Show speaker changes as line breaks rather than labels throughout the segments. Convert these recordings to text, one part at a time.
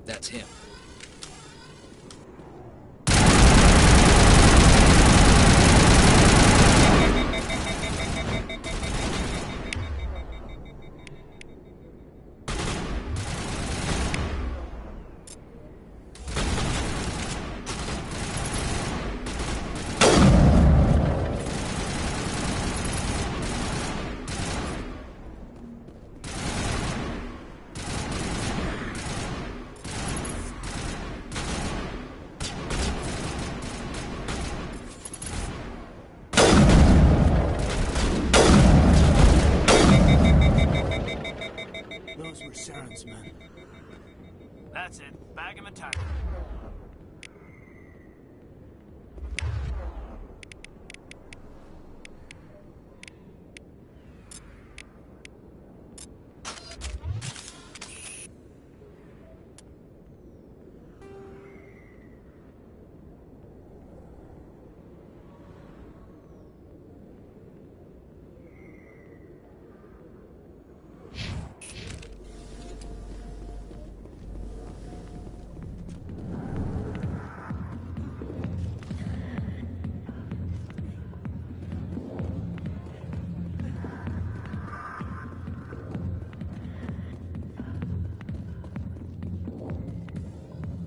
That's him.
Those were Saren's men.
That's it. Bag him and tackle.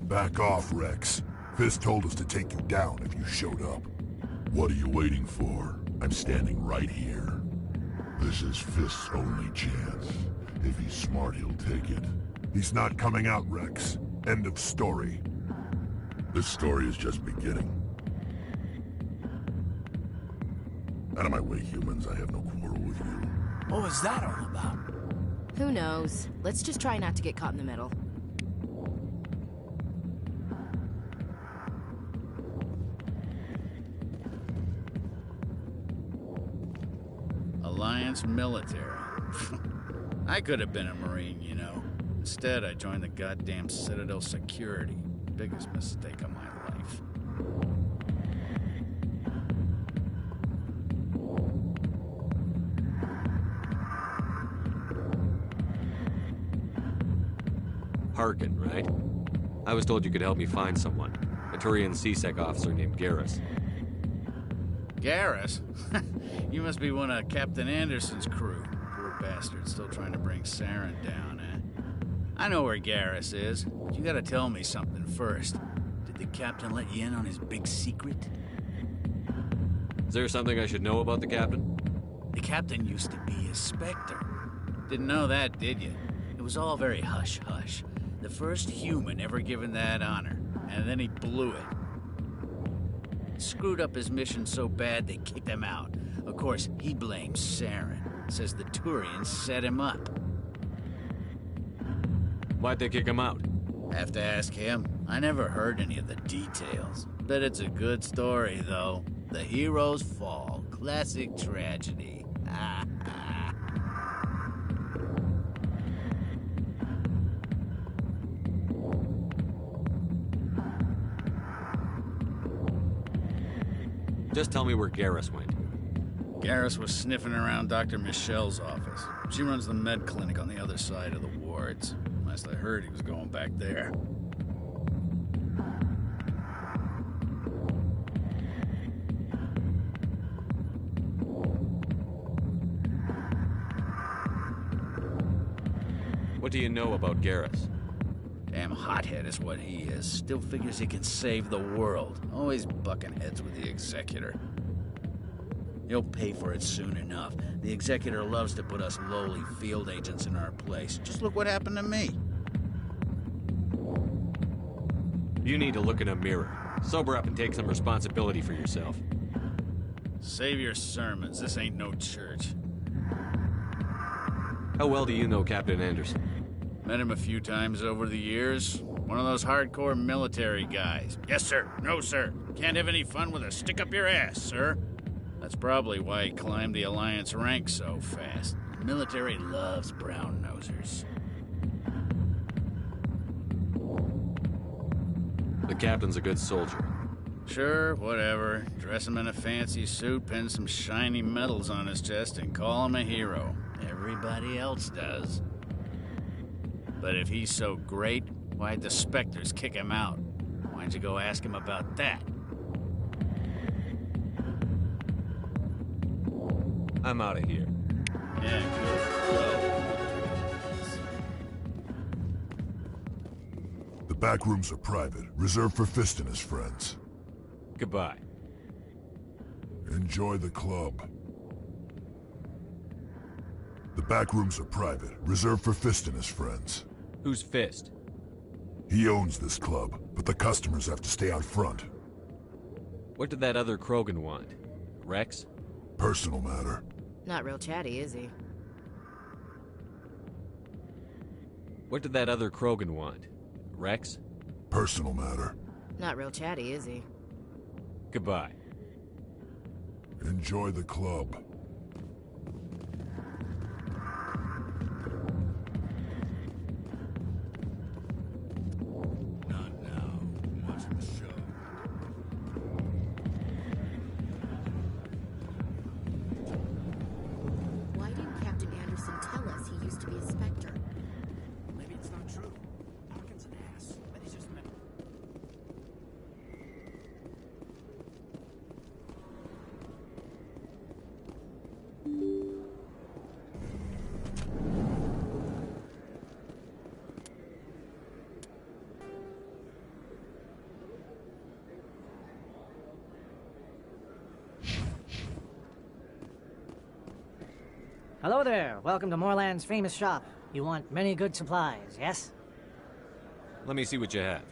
Back off, Rex. Fist told us to take you down if you showed up. What are you waiting for? I'm standing right here. This is Fist's only chance. If he's smart, he'll take it. He's not coming out, Rex. End of story. This story is just beginning. Out of my way, humans. I have no quarrel with you.
What was that all about?
Who knows? Let's just try not to get caught in the middle.
Alliance military. I could have been a Marine, you know. Instead, I joined the goddamn Citadel Security. Biggest mistake of my life.
Harkin, right? I was told you could help me find someone. A Turian C-Sec officer named Garrus.
Garrus? You must be one of Captain Anderson's crew. Poor bastard, still trying to bring Saren down, eh? I know where Garrus is, but you gotta tell me something first. Did the captain let you in on his big secret?
Is there something I should know about the captain?
The captain used to be a Spectre. Didn't know that, did you? It was all very hush-hush. The first human ever given that honor, and then he blew it. Screwed up his mission so bad they kicked him out. Of course, he blames Saren. Says the Turians set him up.
Why'd they kick him out?
Have to ask him. I never heard any of the details. Bet it's a good story, though. The hero's fall. Classic tragedy.
Just tell me where Garrus went.
Garrus was sniffing around Dr. Michelle's office. She runs the med clinic on the other side of the wards. Last I heard, he was going back there.
What do you know about Garrus?
Damn hothead is what he is. Still figures he can save the world. Always bucking heads with the Executor. He'll pay for it soon enough. The Executor loves to put us lowly field agents in our place. Just look what happened to me.
You need to look in a mirror. Sober up and take some responsibility for yourself.
Save your sermons. This ain't no church.
How well do you know Captain Anderson?
Met him a few times over the years. One of those hardcore military guys. Yes, sir. No, sir. Can't have any fun with a stick up your ass, sir. That's probably why he climbed the Alliance ranks so fast. The military loves brown-nosers.
The captain's a good soldier.
Sure, whatever. Dress him in a fancy suit, pin some shiny medals on his chest, and call him a hero. Everybody else does. But if he's so great, Why'd the Spectres kick him out? Why'd you go ask him about that?
I'm out of here.
Yeah, good.
The back rooms are private, reserved for Fist and his friends.
Goodbye.
Enjoy the club. The back rooms are private, reserved for Fist and his friends.
Who's Fist?
He owns this club, but the customers have to stay out front.
What did that other Krogan want? Rex?
Personal matter.
Not real chatty, is he?
What did that other Krogan want? Rex?
Personal matter.
Not real chatty, is he?
Goodbye.
Enjoy the club.
Not now. Watching the show.
Why didn't Captain Anderson tell us he used to be a Spectre?
Maybe it's not true. Harkin's an ass. Maybe he's just meant.
Hello there. Welcome to Moorland's famous shop. You want many good supplies, yes?
Let me see what you have.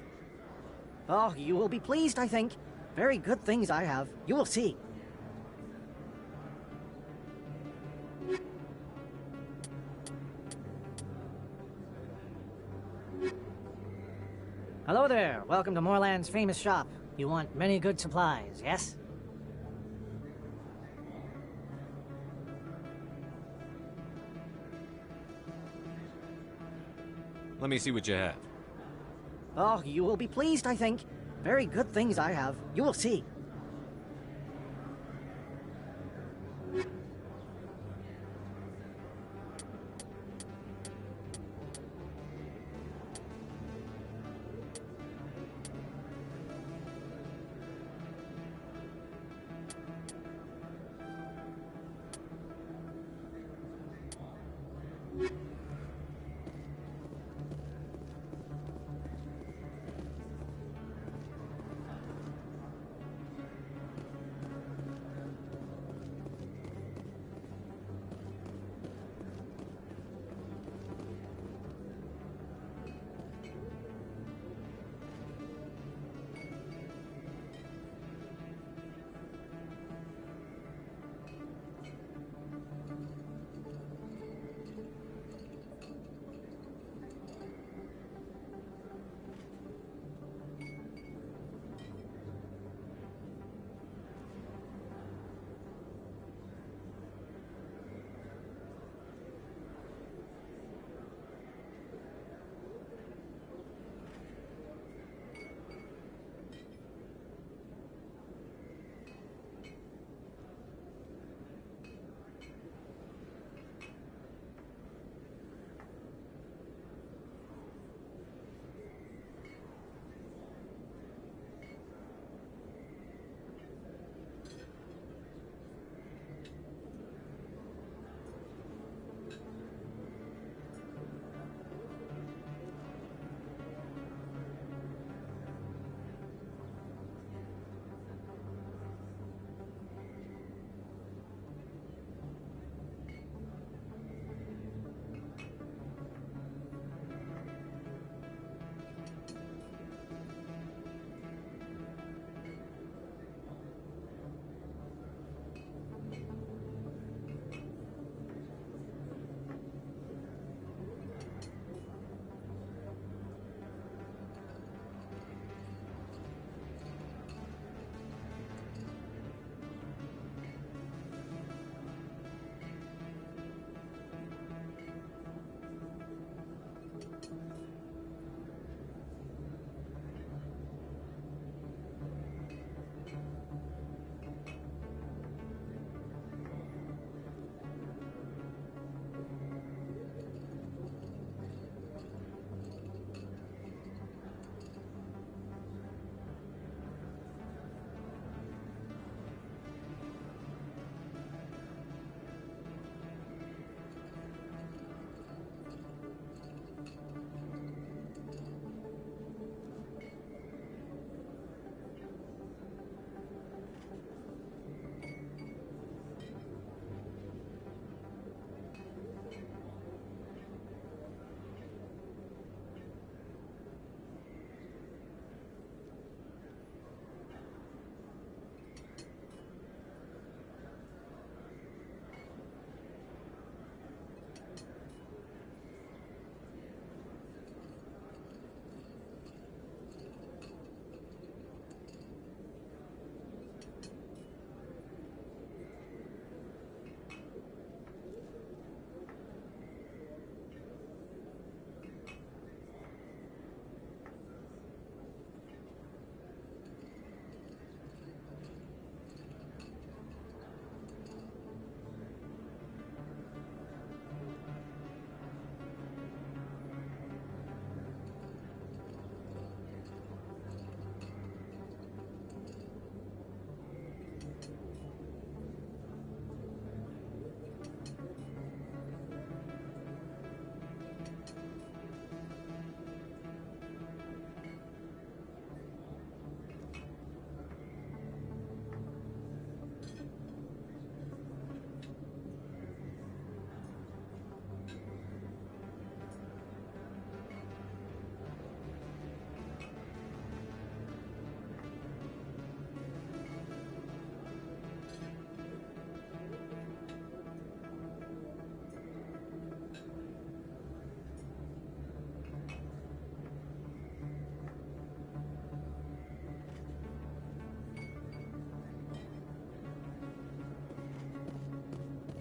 Oh, you will be pleased, I think. Very good things I have. You will see. Hello there. Welcome to Moorland's famous shop. You want many good supplies, yes?
Let me see what you have.
Oh, you will be pleased, I think. Very good things I have. You will see.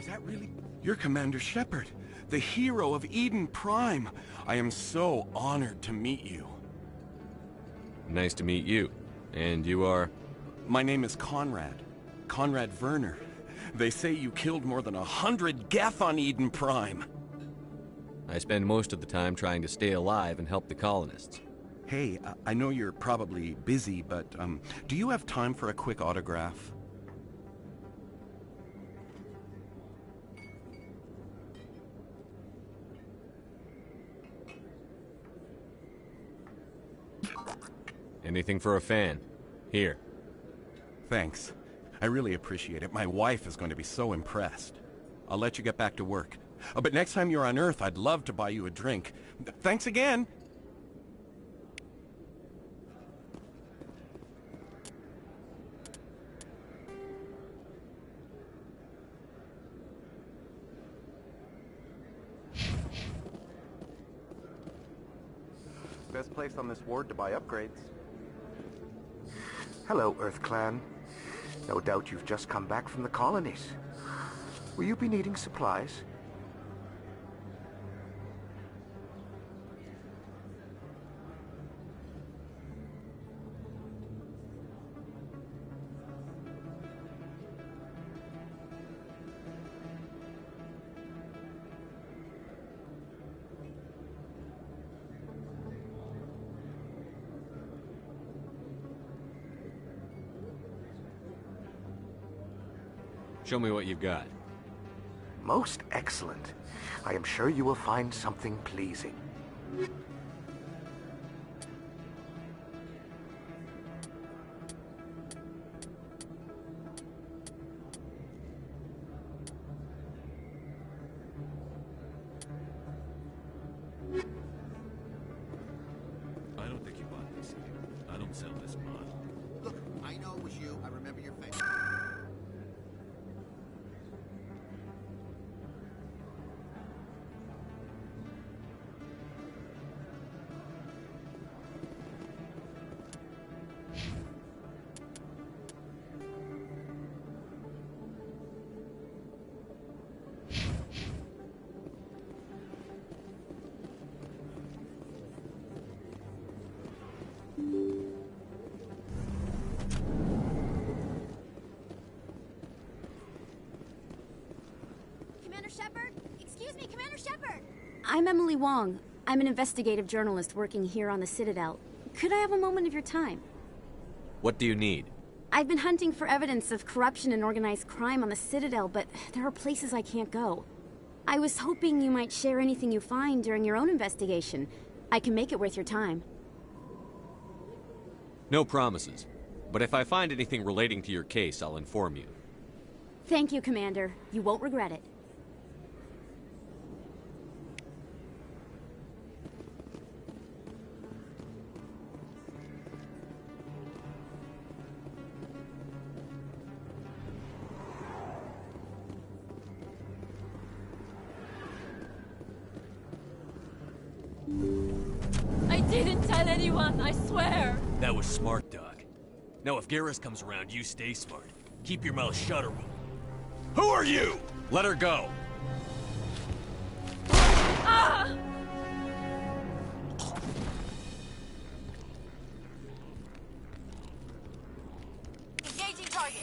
Is that really... You're Commander Shepard, the hero of Eden Prime. I am so honored to meet you.
Nice to meet you. And you are?
My name is Conrad. Conrad Werner. They say you killed more than 100 Geth on Eden Prime.
I spend most of the time trying to stay alive and help the colonists.
Hey, I know you're probably busy, but do you have time for a quick autograph?
Anything for a fan. Here.
Thanks. I really appreciate it. My wife is going to be so impressed. I'll let you get back to work. But next time you're on Earth, I'd love to buy you a drink. Thanks again! Best place on this ward to buy upgrades.
Hello, Earth Clan. No doubt you've just come back from the colonies. Will you be needing supplies?
Show me what you've got.
Most excellent. I am sure you will find something pleasing.
I don't think you bought this. I don't sell this mod.
Look, I know it was you. I remember your face.
Commander Shepard? Excuse me, Commander Shepard! I'm Emily Wong. I'm an investigative journalist working here on the Citadel. Could I have a moment of your time?
What do you need?
I've been hunting for evidence of corruption and organized crime on the Citadel, but there are places I can't go. I was hoping you might share anything you find during your own investigation. I can make it worth your time.
No promises. But if I find anything relating to your case, I'll inform you.
Thank you, Commander. You won't regret it.
I didn't tell anyone, I swear!
That was smart, Doc. Now if Garrus comes around, you stay smart. Keep your mouth shut or we'll... Who are you?
Let her go!
Ah! Engaging target!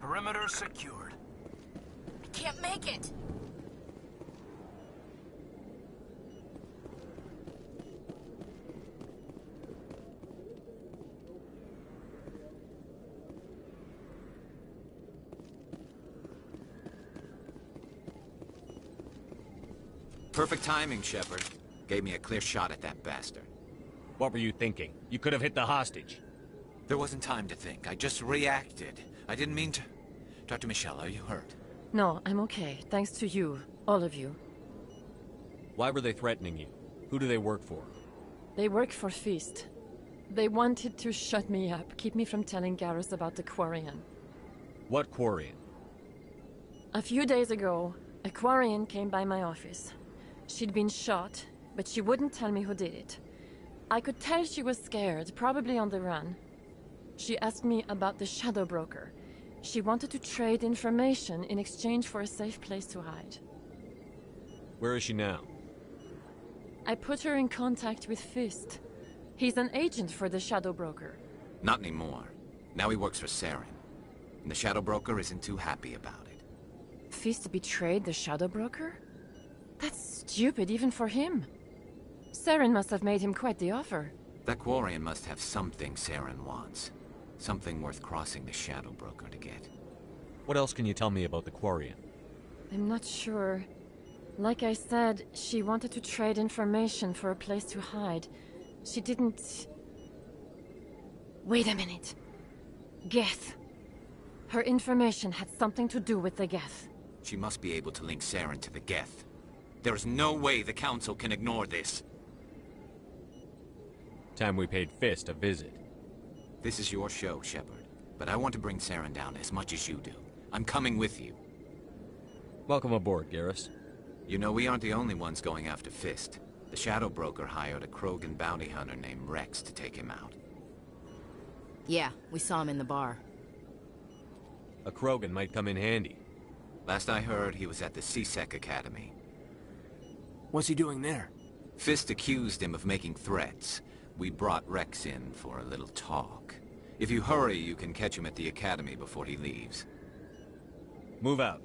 Perimeter secured.
I can't make it!
Perfect timing, Shepard. Gave me a clear shot at that bastard.
What were you thinking? You could have hit the hostage.
There wasn't time to think. I just reacted. I didn't mean to... Dr. Michelle, are you hurt?
No, I'm okay. Thanks to you. All of you.
Why were they threatening you? Who do they work for?
They work for Feast. They wanted to shut me up, keep me from telling Garrus about the Quarian.
What Quarian?
A few days ago, a Quarian came by my office. She'd been shot, but she wouldn't tell me who did it. I could tell she was scared, probably on the run. She asked me about the Shadow Broker. She wanted to trade information in exchange for a safe place to hide.
Where is she now?
I put her in contact with Fist. He's an agent for the Shadow Broker.
Not anymore. Now he works for Saren. And the Shadow Broker isn't too happy about it.
Fist betrayed the Shadow Broker? That's stupid even for him. Saren must have made him quite the offer.
That Quarian must have something Saren wants. Something worth crossing the Shadow Broker to get.
What else can you tell me about the Quarian?
I'm not sure. Like I said, she wanted to trade information for a place to hide. She didn't... Wait a minute. Geth. Her information had something to do with the Geth.
She must be able to link Saren to the Geth. There is no way the Council can ignore this.
Time we paid Fist a visit.
This is your show, Shepard. But I want to bring Saren down as much as you do. I'm coming with you.
Welcome aboard, Garrus.
You know, we aren't the only ones going after Fist. The Shadow Broker hired a Krogan bounty hunter named Rex to take him out.
Yeah, we saw him in the bar.
A Krogan might come in handy.
Last I heard, he was at the C-Sec Academy.
What's he doing there?
Fist accused him of making threats. We brought Rex in for a little talk. If you hurry, you can catch him at the Academy before he leaves.
Move out.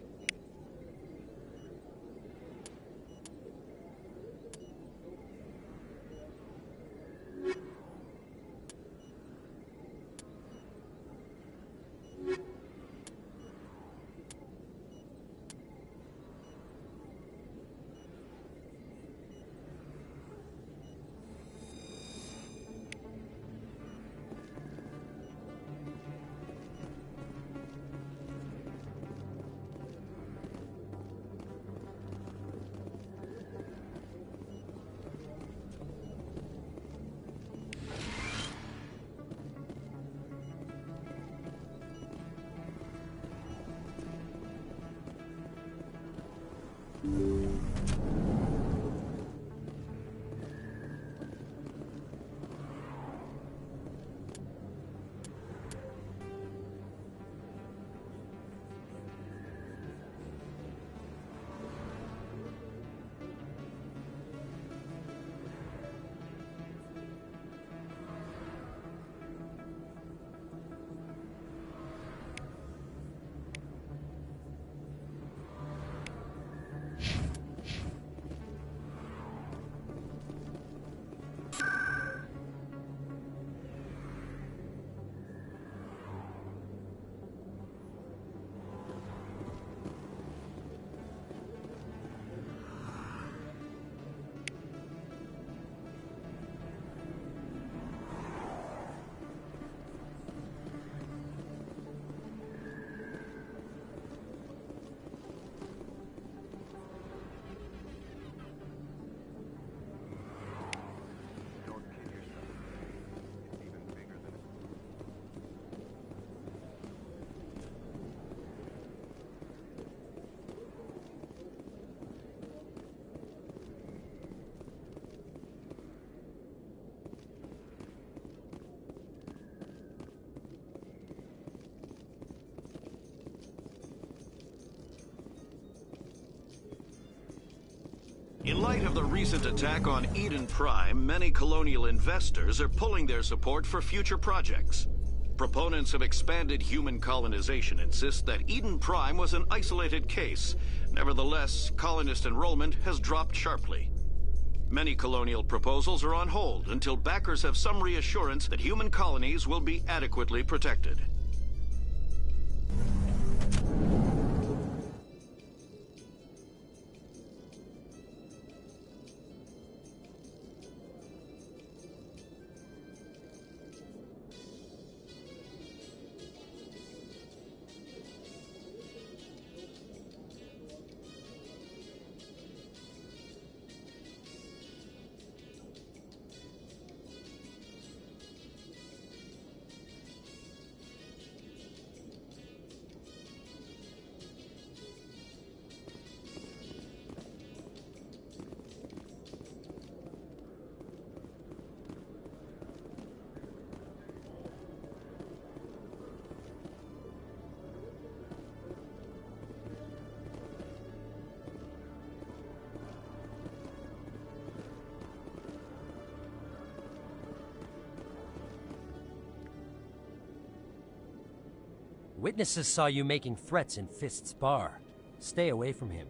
In light of the recent attack on Eden Prime, many colonial investors are pulling their support for future projects. Proponents of expanded human colonization insist that Eden Prime was an isolated case. Nevertheless, colonist enrollment has dropped sharply. Many colonial proposals are on hold until backers have some reassurance that human colonies will be adequately protected.
Witnesses saw you making threats in Fist's bar. Stay away from him.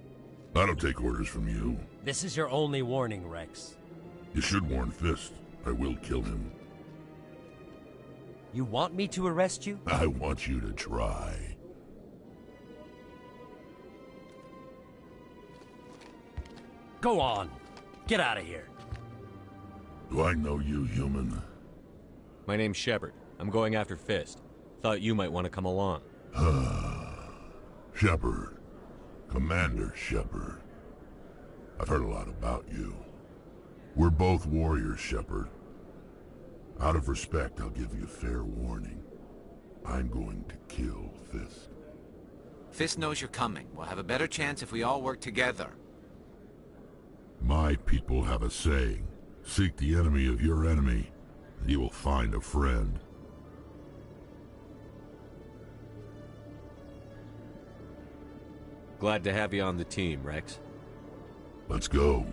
I don't take orders from you.
This is your only warning, Rex.
You should warn Fist. I will kill him.
You want me to arrest you?
I want you to try.
Go on. Get out of here.
Do I know you, human?
My name's Shepard. I'm going after Fist. Thought you might want to come along.
Shepard. Commander Shepard. I've heard a lot about you. We're both warriors, Shepard. Out of respect, I'll give you fair warning. I'm going to kill Fist.
Fist knows you're coming. We'll have a better chance if we all work together.
My people have a saying. Seek the enemy of your enemy, and you will find a friend.
Glad to have you on the team, Rex.
Let's go.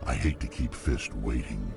I hate to keep Fist waiting.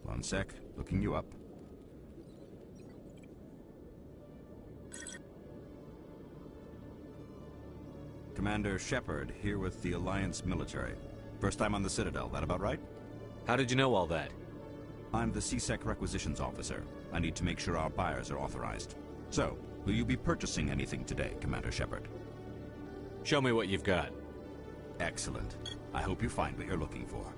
One sec, looking you up. Commander Shepard, here with the Alliance military. First time on the Citadel, that about right?
How did you know all that?
I'm the C-Sec requisitions officer. I need to make sure our buyers are authorized. So, will you be purchasing anything today, Commander Shepard?
Show me what you've got.
Excellent. I hope you find what you're looking for.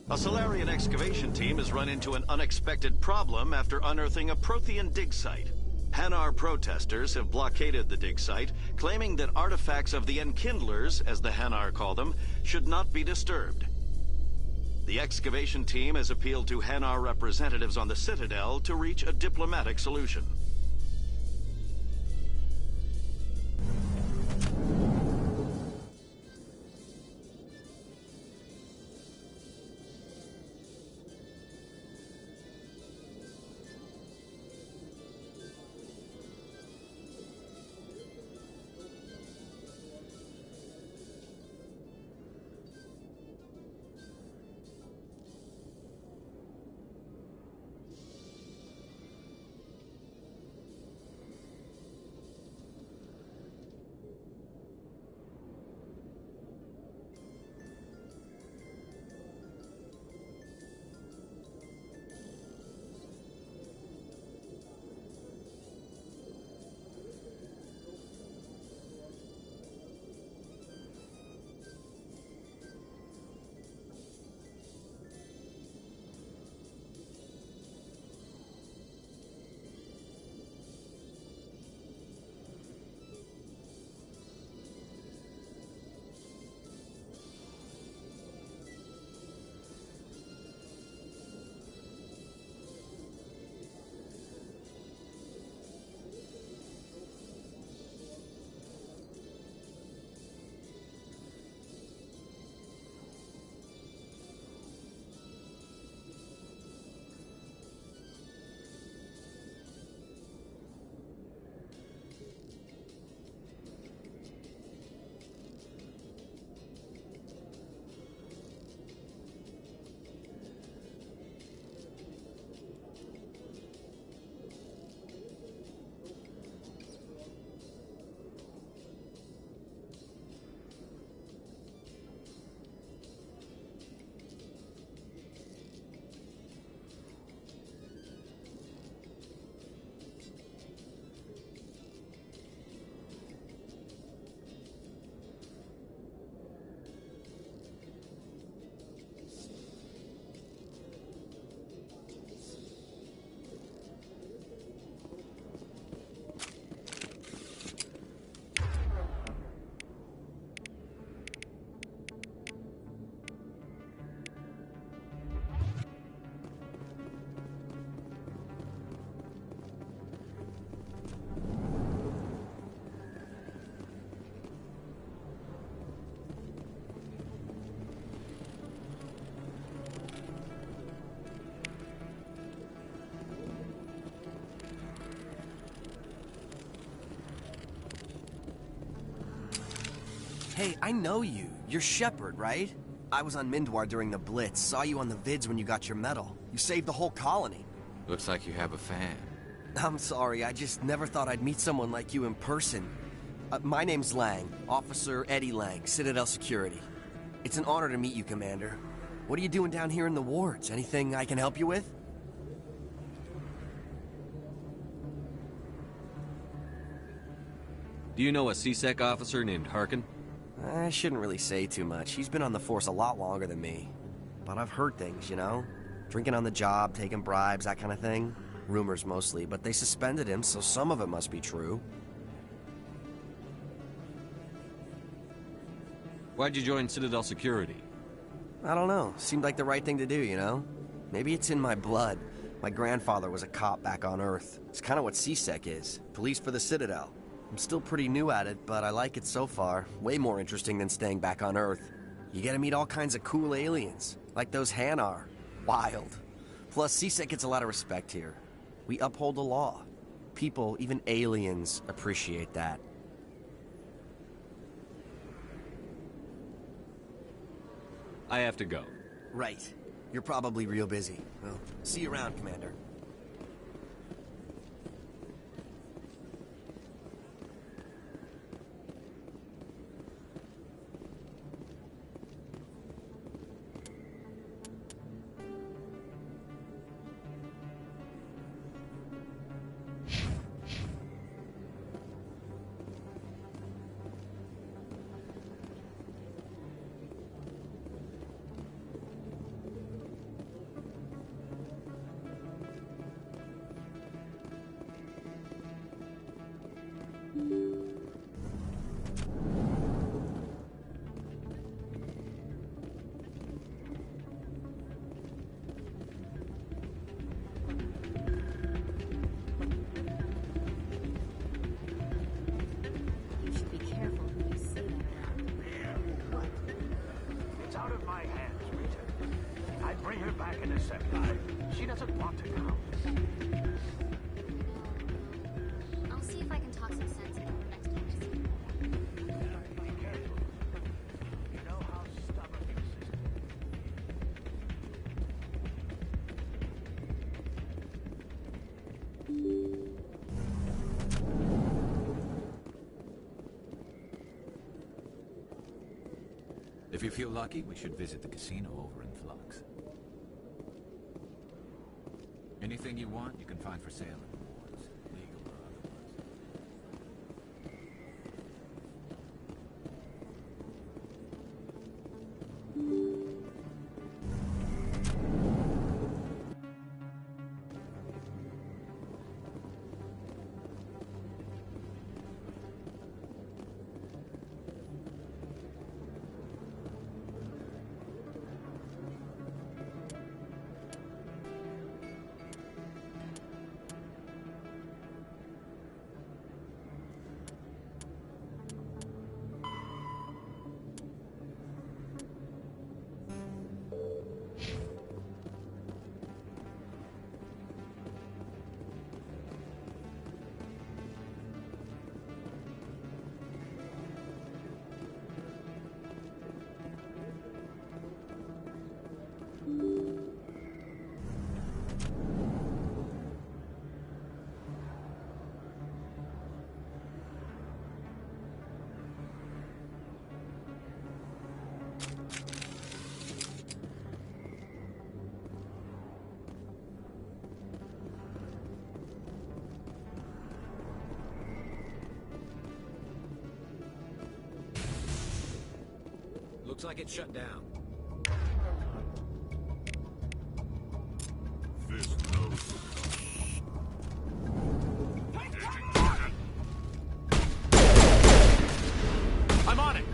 A Solarian excavation team has run into an unexpected problem after unearthing a Prothean dig site. Hanar protesters have blockaded the dig site, claiming that artifacts of the Enkindlers, as the Hanar call them, should not be disturbed. The excavation team has appealed to Hanar representatives on the Citadel to reach a diplomatic solution.
Hey, I know you. You're Shepard, right? I was on Mindwar during the Blitz. Saw you on the vids when you got your medal. You saved the whole colony.
Looks like you have a fan.
I'm sorry, I just never thought I'd meet someone like you in person. My name's Lang, Officer Eddie Lang, Citadel Security. It's an honor to meet you, Commander. What are you doing down here in the wards? Anything I can help you with?
Do you know a C-Sec officer named Harkin?
I shouldn't really say too much. He's been on the force a lot longer than me. But I've heard things, you know? Drinking on the job, taking bribes, that kind of thing. Rumors mostly, but they suspended him, so some of it must be true.
Why'd you join Citadel Security?
I don't know. Seemed like the right thing to do, you know? Maybe it's in my blood. My grandfather was a cop back on Earth. It's kind of what C-Sec is. Police for the Citadel. I'm still pretty new at it, but I like it so far. Way more interesting than staying back on Earth. You get to meet all kinds of cool aliens, like those Hanar. Wild. Plus, C-Sec gets a lot of respect here. We uphold the law. People, even aliens, appreciate that.
I have to go.
Right. You're probably real busy. Well, see you around, Commander.
If you feel lucky, we should visit the casino over in Flux. Anything you want, you can find for sale in the wards, legal or looks like it's shut down.
Fist knows.
I'm on it!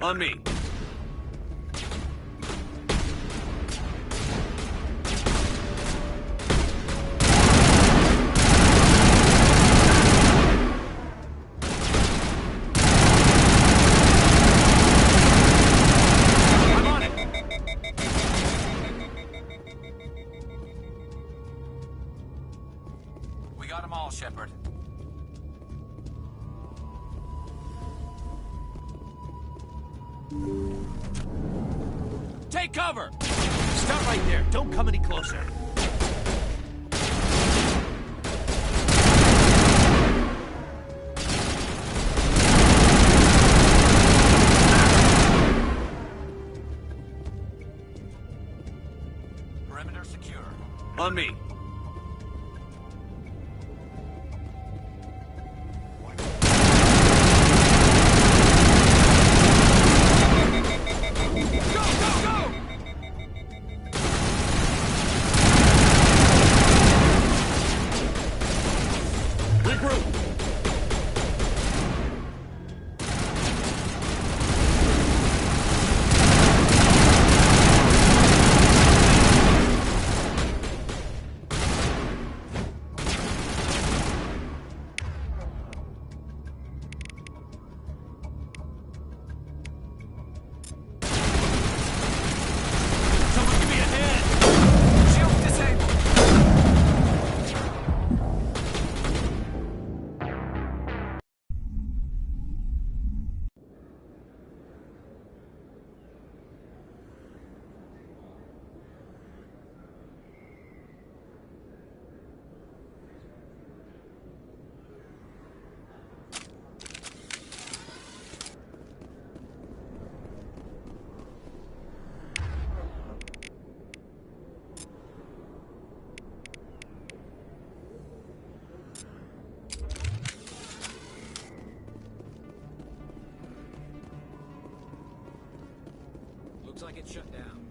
On me.
We got them all, Shepard.
Take cover! Stop right there. Don't come any closer.
Perimeter secure.
On me.
Looks like it's shut down.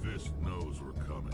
Fist knows we're coming.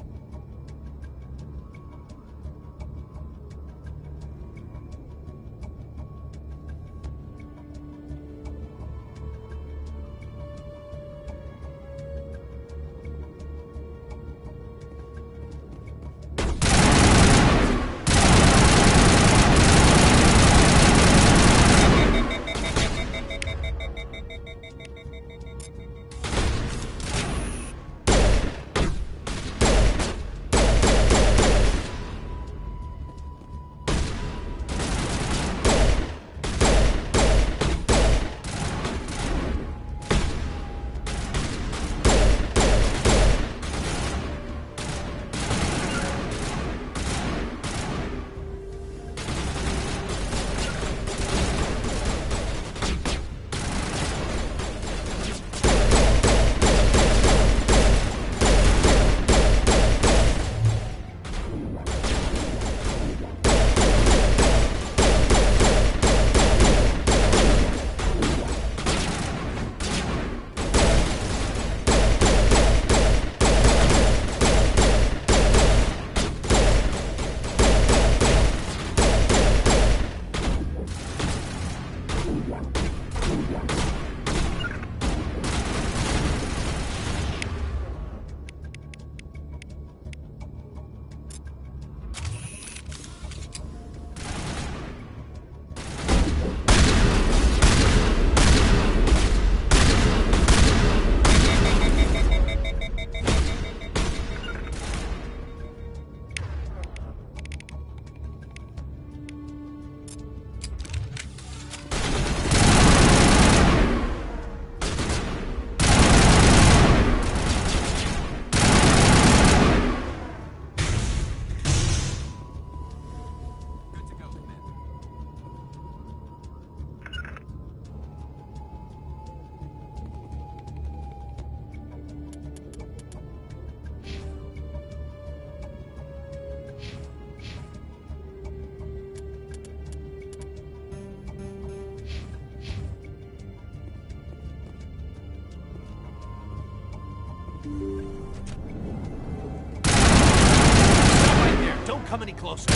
Don't come any closer.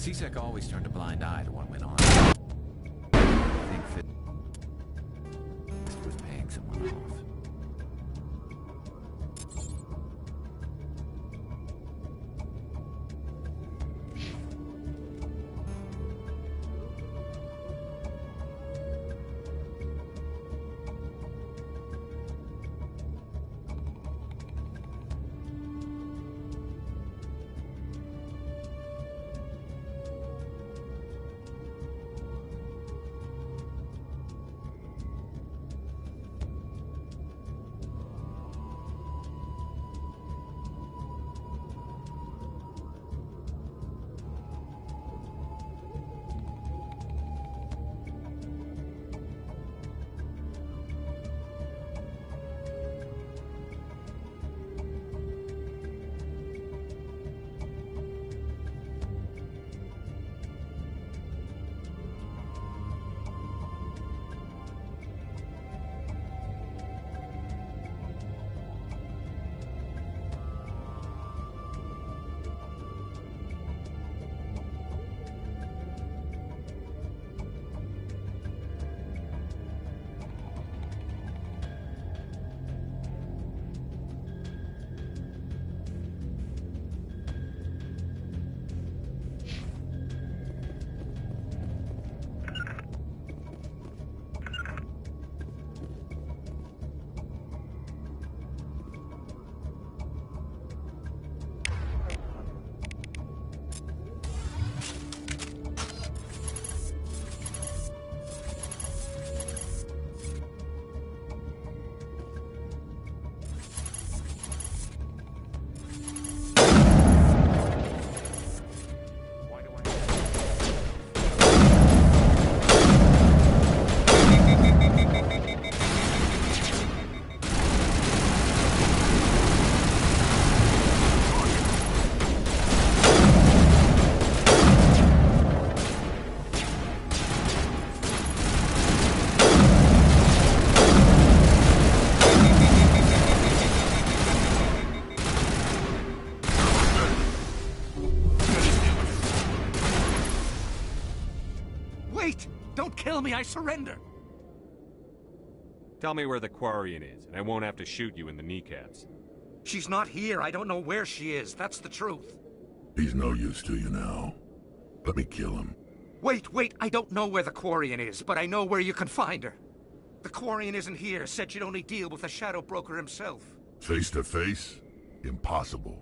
C-Sec always turned a blind eye to what went on. I think Fist was paying someone off.
Kill me, I surrender.
Tell me where the Quarian is, and I won't have to shoot you in the kneecaps.
She's not here. I don't know where she is. That's the truth.
He's no use to you now. Let me kill him.
Wait. I don't know where the Quarian is, but I know where you can find her. The Quarian isn't here. Said she'd only deal with the Shadow Broker himself.
Face to face? Impossible.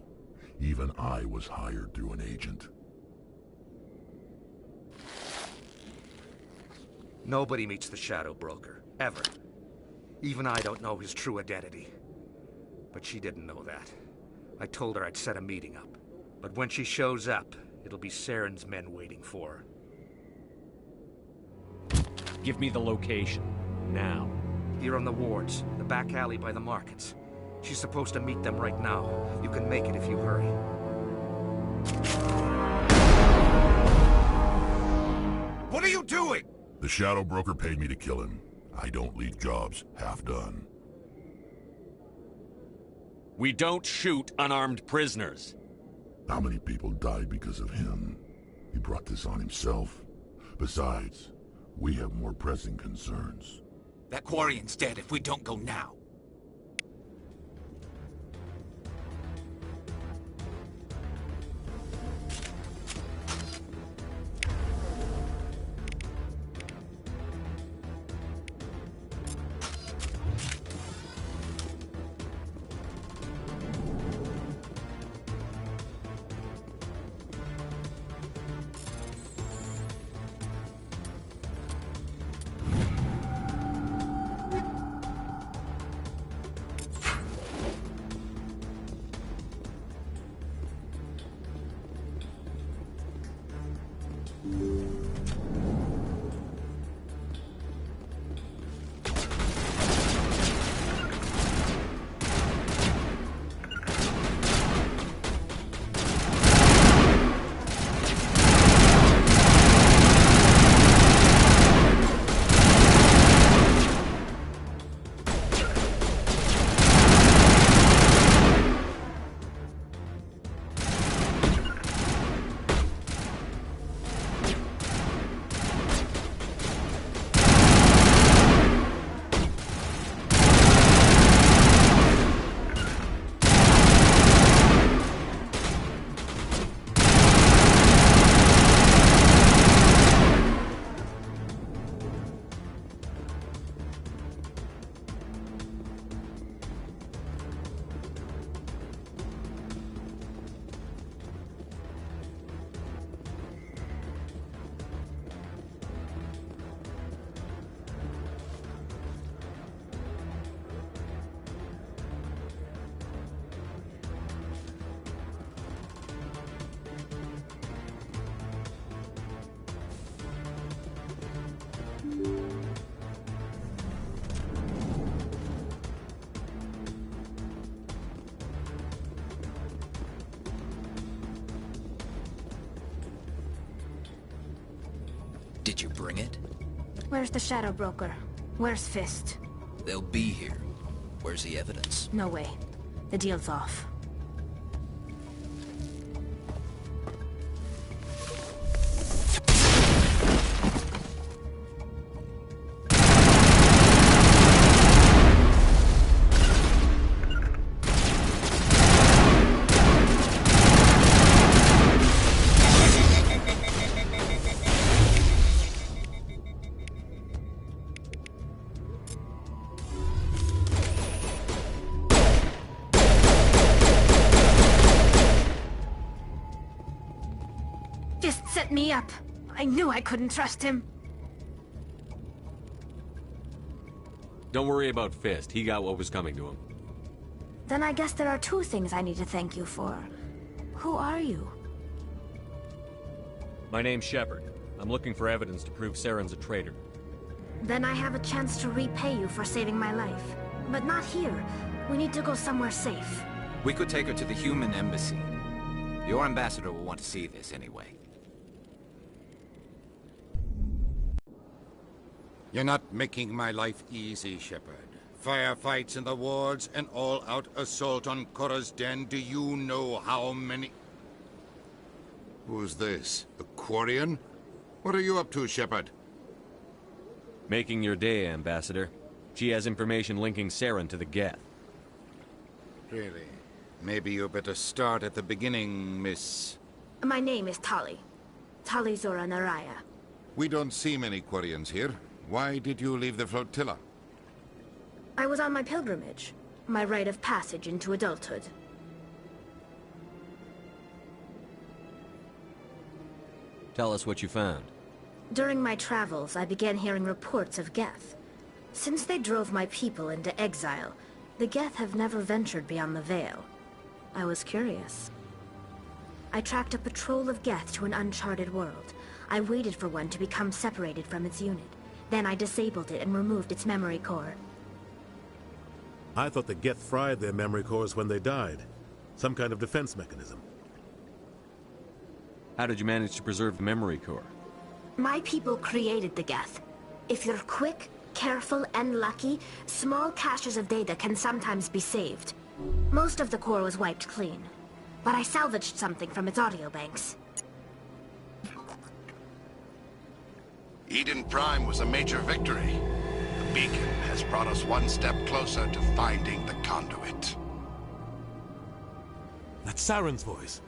Even I was hired through an agent.
Nobody meets the Shadow Broker, ever. Even I don't know his true identity. But she didn't know that. I told her I'd set a meeting up. But when she shows up, it'll be Saren's men waiting for her.
Give me the location, now.
Here on the wards, the back alley by the markets. She's supposed to meet them right now. You can make it if you hurry.
What are you doing? The Shadow Broker paid me to kill him. I don't leave jobs half done.
We don't shoot unarmed prisoners.
How many people died because of him? He brought this on himself. Besides, we have more pressing concerns.
That Quarian's dead if we don't go now. bring it?
Where's the Shadow Broker? Where's Fist?
They'll be here. Where's the evidence?
No way. The deal's off. Fist set me up. I knew I couldn't trust him.
Don't worry about Fist. He got what was coming to him.
Then I guess there are two things I need to thank you for. Who are you?
My name's Shepard. I'm looking for evidence to prove Saren's a traitor.
Then I have a chance to repay you for saving my life. But not here. We need to go somewhere safe.
We could take her to the human embassy. Your ambassador will want to see this anyway.
You're not making my life easy, Shepard. Firefights in the wards, an all-out assault on Korra's den. Do you know how many... Who's this? The Quarian? What are you up to, Shepard?
Making your day, Ambassador. She has information linking Saren to the Geth.
Really? Maybe you better start at the beginning, Miss...
My name is Tali. Tali Zora Naraya.
We don't see many Quarians here. Why did you leave the flotilla?
I was on my pilgrimage. My rite of passage into adulthood.
Tell us what you found.
During my travels, I began hearing reports of Geth. Since they drove my people into exile, the Geth have never ventured beyond the Veil. I was curious. I tracked a patrol of Geth to an uncharted world. I waited for one to become separated from its unit. Then I disabled it and removed its memory core.
I thought the Geth fried their memory cores when they died. Some kind of defense mechanism.
How did you manage to preserve the memory core?
My people created the Geth. If you're quick, careful, and lucky, small caches of data can sometimes be saved. Most of the core was wiped clean, but I salvaged something from its audio banks.
Eden Prime was a major victory. The beacon has brought us one step closer to finding the conduit.
That's Saren's voice.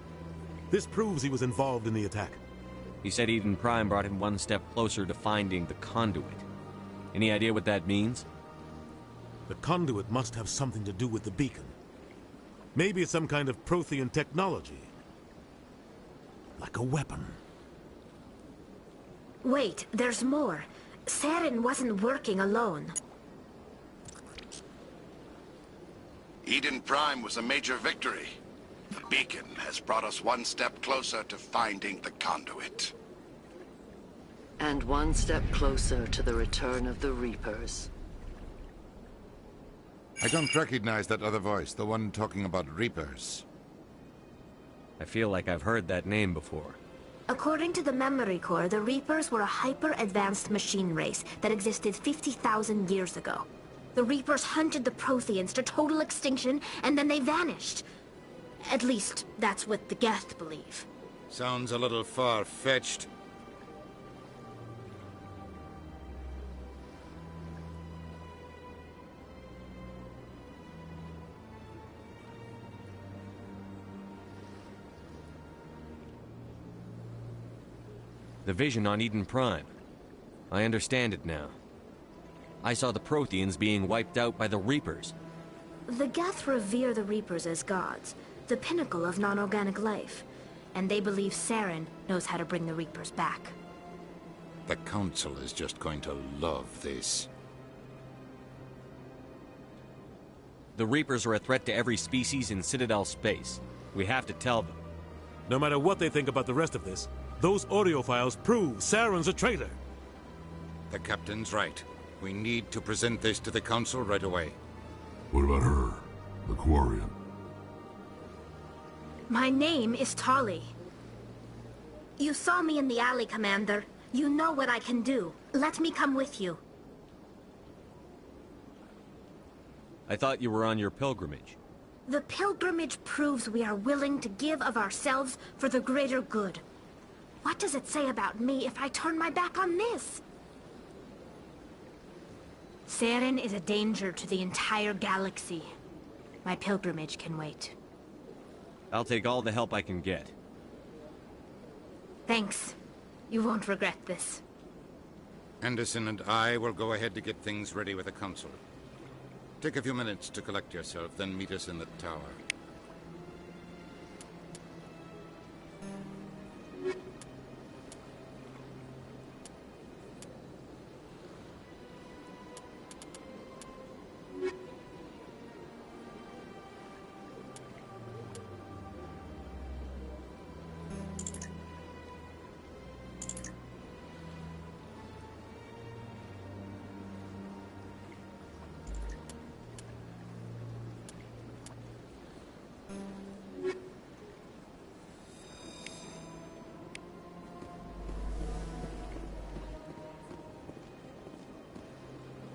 This proves he was involved in the attack.
He said Eden Prime brought him one step closer to finding the conduit. Any idea what that means?
The conduit must have something to do with the beacon. Maybe it's some kind of Prothean technology. Like a weapon.
Wait, there's more. Saren wasn't working alone.
Eden Prime was a major victory. The beacon has brought us one step closer to finding the conduit.
And one step closer to the return of the Reapers.
I don't recognize that other voice, the one talking about Reapers.
I feel like I've heard that name before.
According to the memory core, the Reapers were a hyper-advanced machine race that existed 50,000 years ago. The Reapers hunted the Protheans to total extinction, and then they vanished. At least, that's what the Geth believe.
Sounds a little far-fetched.
The vision on Eden Prime. I understand it now. I saw the Protheans being wiped out by the Reapers.
The Geth revere the Reapers as gods, the pinnacle of non-organic life. And they believe Saren knows how to bring the Reapers back.
The Council is just going to love this.
The Reapers are a threat to every species in Citadel space. We have to tell them.
No matter what they think about the rest of this, those audio files prove Saren's a traitor.
The Captain's right. We need to present this to the Council right away.
What about her? The Quarian?
My name is Tali. You saw me in the alley, Commander.
You know what I can do. Let me come with you.
I thought you were on your pilgrimage.
The pilgrimage proves we are willing to give of ourselves for the greater good. What does it say about me if I turn my back on this? Saren is a danger to the entire galaxy. My pilgrimage can wait.
I'll take all the help I can get.
Thanks. You won't regret this.
Anderson and I will go ahead to get things ready with the Council. Take a few minutes to collect yourself, then meet us in the tower.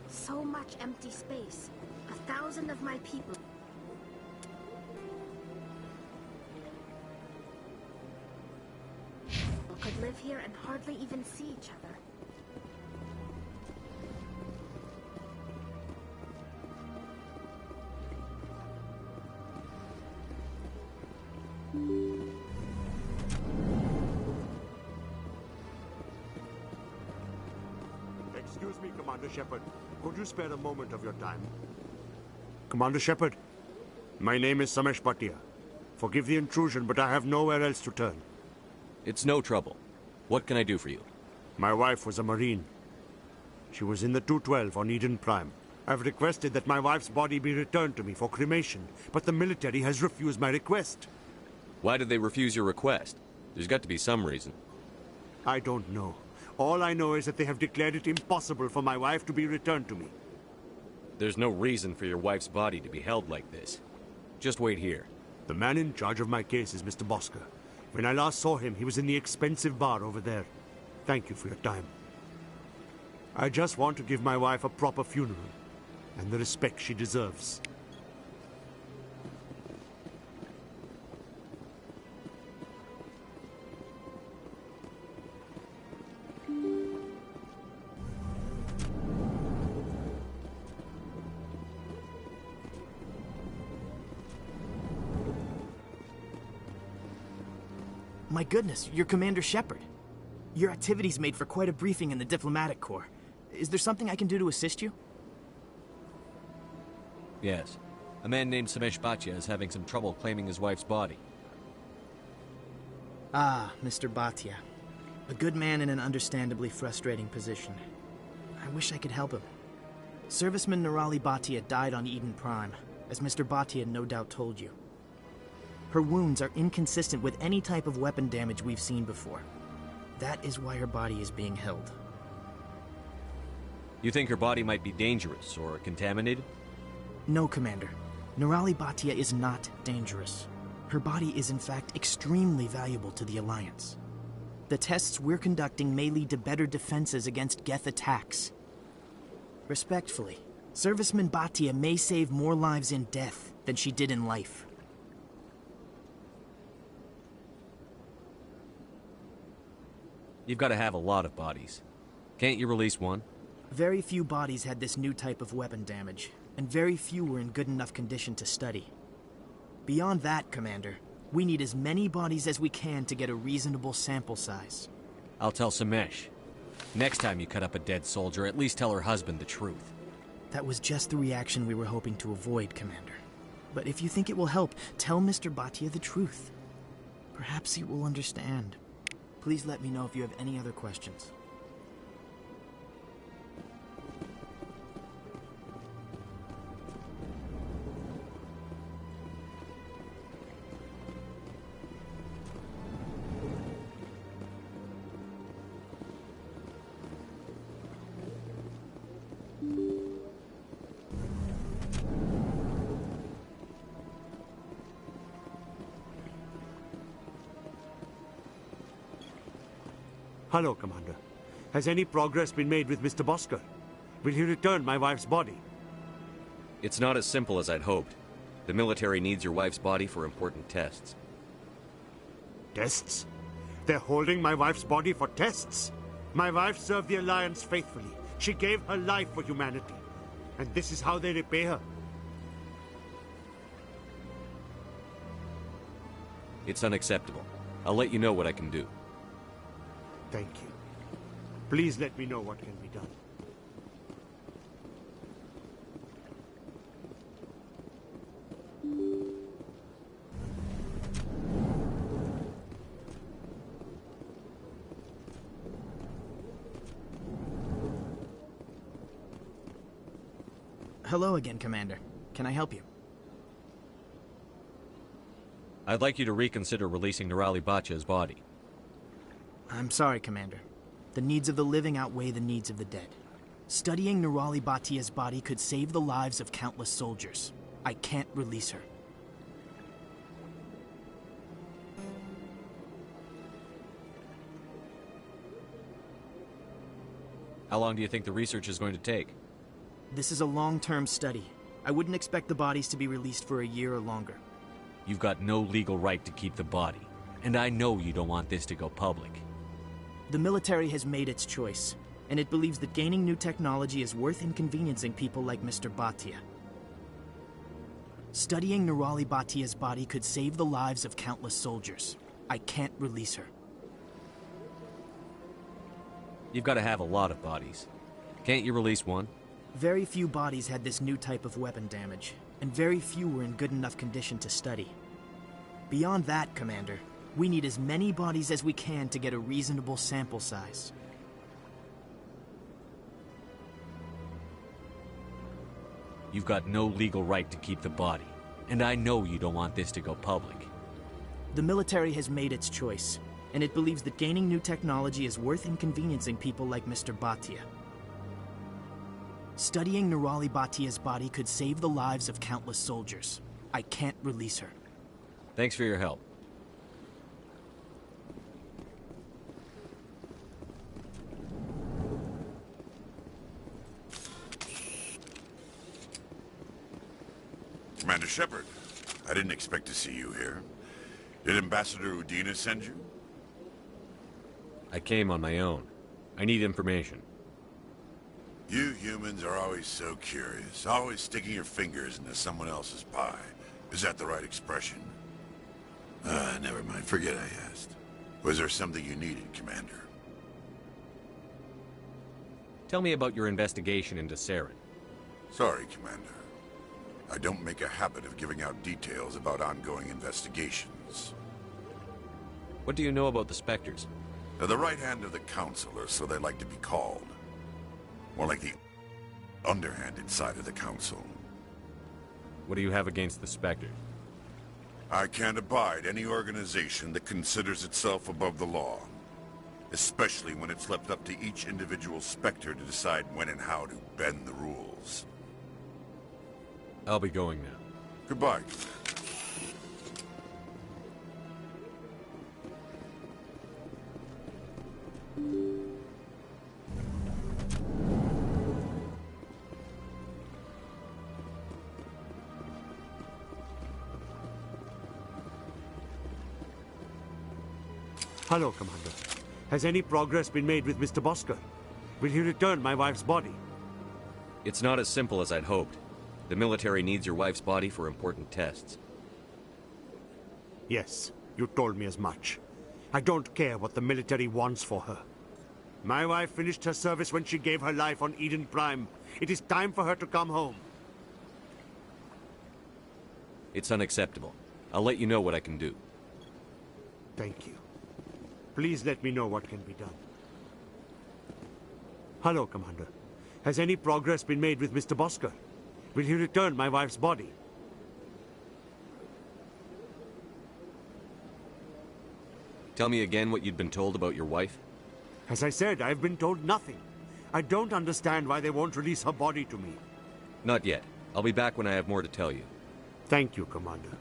So much empty space. 1,000 of my people. Could live here and hardly even see each other.
Excuse me, Commander Shepard. Could you spare a moment of your time? Commander Shepard, my name is Samesh Bhatia. Forgive the intrusion, but I have nowhere else to turn.
It's no trouble. What can I do for you?
My wife was a Marine. She was in the 212 on Eden Prime. I've requested that my wife's body be returned to me for cremation, but the military has refused my request.
Why did they refuse your request? There's got to be some reason.
I don't know. All I know is that they have declared it impossible for my wife to be returned to me.
There's no reason for your wife's body to be held like this. Just wait here.
The man in charge of my case is Mr. Bosker. When I last saw him, he was in the expensive bar over there. Thank you for your time. I just want to give my wife a proper funeral, and the respect she deserves.
My goodness, you're Commander Shepard. Your activities made for quite a briefing in the Diplomatic Corps. Is there something I can do to assist you?
Yes. A man named Samesh Bhatia is having some trouble claiming his wife's body.
Ah, Mr. Bhatia. A good man in an understandably frustrating position. I wish I could help him. Serviceman Nirali Bhatia died on Eden Prime, as Mr. Bhatia no doubt told you. Her wounds are inconsistent with any type of weapon damage we've seen before. That is why her body is being held.
You think her body might be dangerous or contaminated?
No, Commander. Nirali Bhatia is not dangerous. Her body is in fact extremely valuable to the Alliance. The tests we're conducting may lead to better defenses against Geth attacks. Respectfully, Serviceman Bhatia may save more lives in death than she did in life.
You've got to have a lot of bodies. Can't you release one?
Very few bodies had this new type of weapon damage, and very few were in good enough condition to study. Beyond that, Commander, we need as many bodies as we can to get a reasonable sample size.
I'll tell Samesh. Next time you cut up a dead soldier, at least tell her husband the truth.
That was just the reaction we were hoping to avoid, Commander. But if you think it will help, tell Mr. Bhatia the truth. Perhaps he will understand. Please let me know if you have any other questions.
Hello, Commander. Has any progress been made with Mr. Bosker? Will he return my wife's body?
It's not as simple as I'd hoped. The military needs your wife's body for important tests.
Tests? They're holding my wife's body for tests? My wife served the Alliance faithfully. She gave her life for humanity. And this is how they repay her.
It's unacceptable. I'll let you know what I can do.
Thank you. Please let me know what can be done.
Hello again, Commander. Can I help you?
I'd like you to reconsider releasing Nirali Batia's body.
I'm sorry, Commander. The needs of the living outweigh the needs of the dead. Studying Nirali Batia's body could save the lives of countless soldiers. I can't release her.
How long do you think the research is going to take?
This is a long-term study. I wouldn't expect the bodies to be released for a year or longer.
You've got no legal right to keep the body. And I know you don't want this to go public.
The military has made its choice, and it believes that gaining new technology is worth inconveniencing people like Mr. Bhatia. Studying Nirali Batia's body could save the lives of countless soldiers. I can't release her.
You've got to have a lot of bodies. Can't you release one?
Very few bodies had this new type of weapon damage, and very few were in good enough condition to study. Beyond that, Commander, we need as many bodies as we can to get a reasonable sample size.
You've got no legal right to keep the body. And I know you don't want this to go public.
The military has made its choice, and it believes that gaining new technology is worth inconveniencing people like Mr. Bhatia. Studying Nirali Batia's body could save the lives of countless soldiers. I can't release her.
Thanks for your help.
Commander Shepard, I didn't expect to see you here. Did Ambassador Udina send you?
I came on my own. I need information.
You humans are always so curious, always sticking your fingers into someone else's pie. Is that the right expression? Never mind. Forget I asked. Was there something you needed, Commander?
Tell me about your investigation into Saren.
Sorry, Commander. I don't make a habit of giving out details about ongoing investigations.
What do you know about the Spectres?
They're the right hand of the Council, or so they like to be called. More like the underhanded side of the Council.
What do you have against the Spectres?
I can't abide any organization that considers itself above the law. Especially when it's left up to each individual Spectre to decide when and how to bend the rules.
I'll be going now.
Goodbye.
Hello, Commander. Has any progress been made with Mr. Bosker? Will he return my wife's body?
It's not as simple as I'd hoped. The military needs your wife's body for important tests.
Yes, you told me as much. I don't care what the military wants for her. My wife finished her service when she gave her life on Eden Prime. It is time for her to come home.
It's unacceptable. I'll let you know what I can do.
Thank you. Please let me know what can be done. Hello, Commander. Has any progress been made with Mr. Bosker? Will he return my wife's body?
Tell me again what you'd been told about your wife?
As I said, I've been told nothing. I don't understand why they won't release her body to me.
Not yet. I'll be back when I have more to tell you.
Thank you, Commander.